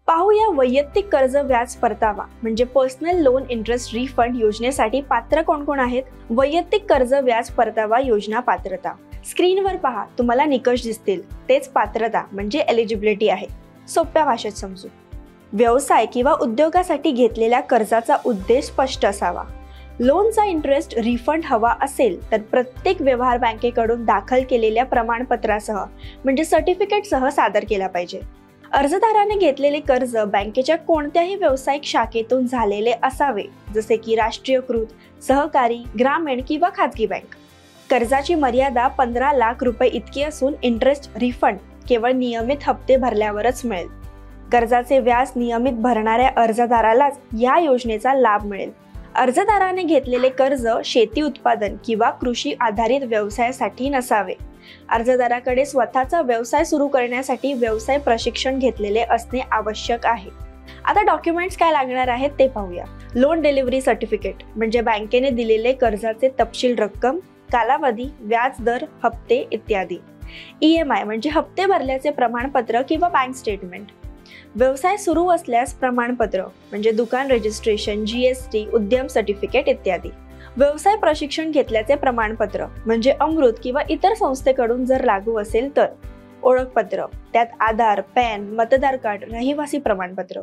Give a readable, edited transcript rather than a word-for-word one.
पाहूया वैयक्तिक कर्ज व्याज परतावा म्हणजे पर्सनल लोन इंटरेस्ट रिफंड योजनेसाठी पात्र कोण कोण आहेत। वैयक्तिक कर्ज व्याज परतावा योजना पात्रता स्क्रीनवर पहा, तुम्हाला निकष दिसतील, तेच पात्रता म्हणजे एलिजिबिलिटी आहे। सोप्या भाषेत समजू, व्यवसाय किंवा उद्योगासाठी घेतलेल्या कर्जाचा उद्देश स्पष्ट असावा। लोनचा इंटरेस्ट रिफंड हवा असेल तर प्रत्येक व्यवहार बँकेकडून दाखल केलेल्या प्रमाणपत्रासह म्हणजे सर्टिफिकेटसह सादर केला पाहिजे। अर्जदाराने घेतलेले कर्ज बँकेच्या कोणत्याही व्यावसायिक शाखेतून झालेले असावे, जसे की राष्ट्रीयकृत, सहकारी, ग्रामीण किंवा खाजगी बँक। कर्जाची मर्यादा 15 लाख रुपये इतकी असून इंटरेस्ट रिफंड केवळ नियमित हप्ते भरल्यावरच मिळेल। कर्जाचे व्याज नियमित भरणाऱ्या अर्जदारालाच या योजनेचा लाभ मिळेल। अर्जदाराने घेतलेले कर्ज शेती उत्पादन किंवा कृषी आधारित व्यवसायासाठी नसावे। अर्जदाराकडे स्वतःचा व्यवसाय सुरू करण्यासाठी व्यवसाय प्रशिक्षण घेतलेले असणे आवश्यक आहे। आता डॉक्युमेंट्स काय लागणार आहेत ते पाहूया। लोन डिलिव्हरी सर्टिफिकेट म्हणजे बँकेने दिलेले कर्जाचे तपशील, रक्कम, कालावधी, व्याज दर, हप्ते इत्यादी। EMI म्हणजे हप्ते भरल्याचे प्रमाणपत्र किंवा बँक स्टेटमेंट। व्यवसाय सुरू असल्यास प्रमाणपत्र म्हणजे दुकान रजिस्ट्रेशन, GST, उद्यम सर्टिफिकेट इत्यादी। व्यवसाय प्रशिक्षण घेतल्याचे प्रमाणपत्र म्हणजे अमृत किंवा इतर संस्थेकडून जर लागू असेल तर ओळखपत्र, त्यात आधार, पॅन, मतदार कार्ड, रहिवासी प्रमाणपत्र।